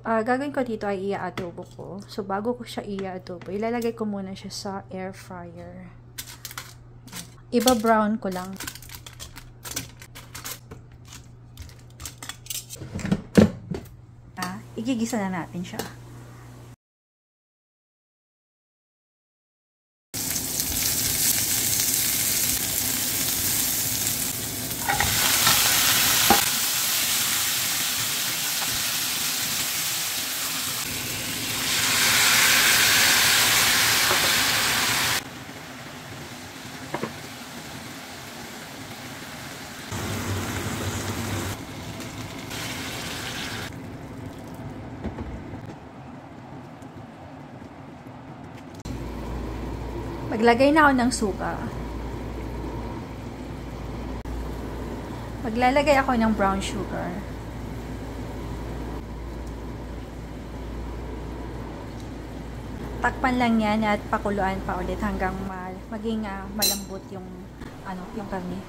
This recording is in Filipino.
Gagawin ko dito ay i-adobo ko. So, bago ko siya i-adobo, ilalagay ko muna siya sa air fryer. Iba-brown ko lang. Igigisa na natin siya. Maglagay na ako ng suka. Maglalagay ako ng brown sugar. Takpan lang yan at pakuluan pa ulit hanggang maging malambot yung karne.